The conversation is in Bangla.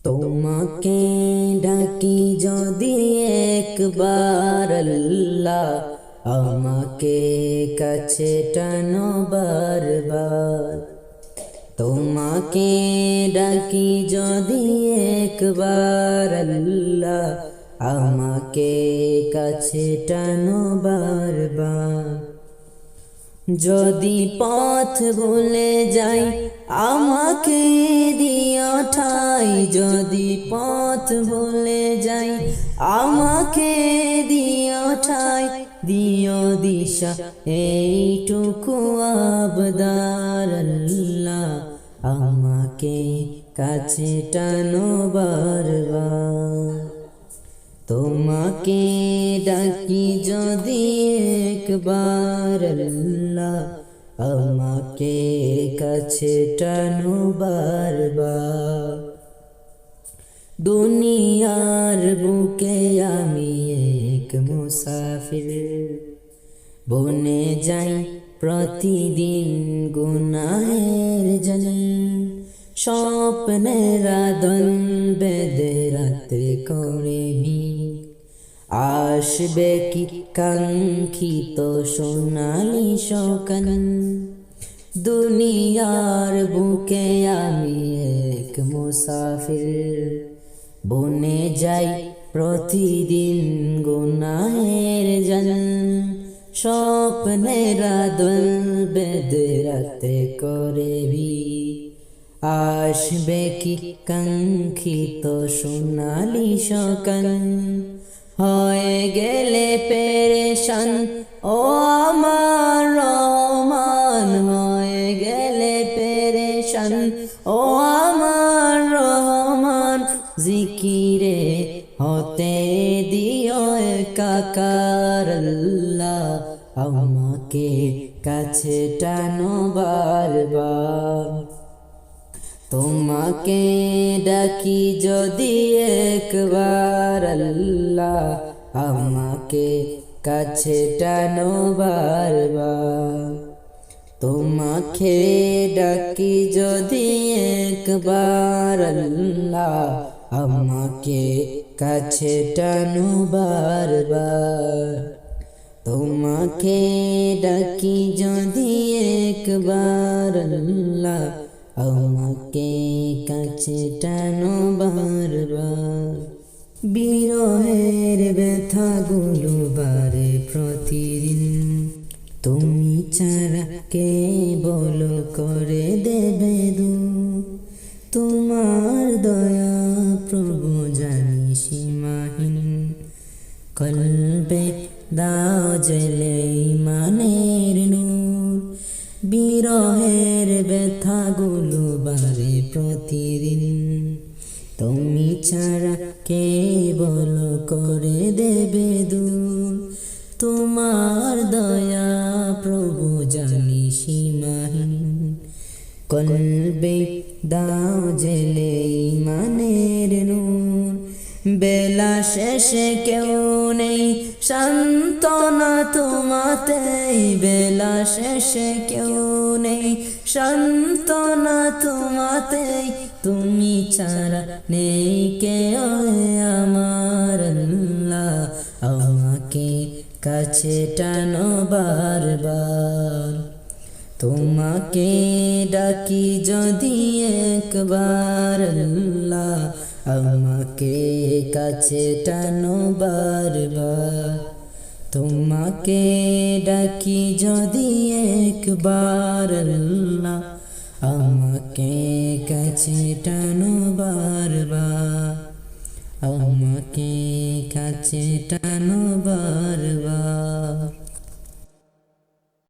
তোমাকে ডাকি যদি একবার আল্লাহ, আমাকে কাছে টানো বারবার। তোমাকে ডাকি যদি একবার আল্লাহ, আমাকে কাছে টানো বারবার। যদি পথ ভুলে যাই আমাকে দিও ঠাই, যদি পথ ভুলে যাই আমাকে দিও ঠাই, দিও দিশা এইটুকু আবদার আল্লাহ, আমাকে কাছে টানো বারবার। তোমাকে ডাকি যদি একবার আল্লাহ, আমাকে কাছে টানো বারবার। দুনিয়ার বুকে আমি এক মুসাফির, বনে যাই প্রতিদিন গুনাহের জানি। স্বপ্নের আদন বেঁধে রাতে করে আসবে কি কাঙ্ক্ষিত সোনালি সকাল। দুনিয়ার বুকে আমি এক মুসাফির, বনে যাই প্রতিদিন গুনাহের জাল। স্বপ্নের আদল বেঁধে রাতে করে আসবে কি কাঙ্ক্ষিত সোনালি সকাল। হয়ে গেলে পেরেশান ও আমার রহমান, হয়ে গেলে পেরেশান ও আমার রহমান। জিকিরে হতে দিও একাকার আল্লাহ, আমাকে কাছে টানো বারবার। তোমাকে ডাকি যদি একবার আল্লাহ, আমাকে কাছে টানো বারবার। তোমাকে ডাকি যদি একবার আল্লাহ, আমাকে কাছে টানো বারবার। তোমাকে ডাকি যদি একবার আল্লাহ, আমাকে কাছে টানো বারবার। বিরহের ব্যথাগুলো বারে প্রতিদিন, তুমি ছাড়া কে বলো করে দেবে দূর। তোমার দয়া প্রভু জানি সীমাহীন, কলবে দাও জেলে ইমানের নূর। বিরহের ব্যথাগুলো বারে প্রতিদিন, তুমি ছাড়া কে বলো করে দেবে দূর। তোমার দয়া প্রভু জানি সীমাহীন, কলবে দাও জেলে ইমানের নূর। বেলা শেষে কেউ নেই সান্ত্বনা তোমাতেই, বেলা শেষে কেউ নেই সান্ত্বনা তোমাতেই। তুমি ছাড়া নেই কেউ আমার আল্লাহ, আমাকে কাছে টানো বারবার। তোমাকে ডাকি যদি একবার আল্লাহ, আমাকে কাছে টানো বারবার। তোমাকে ডাকি যদি একবার আল্লাহ, আমাকে কাছে টানো বারবার। আমাকে কাছে টানো বারবার।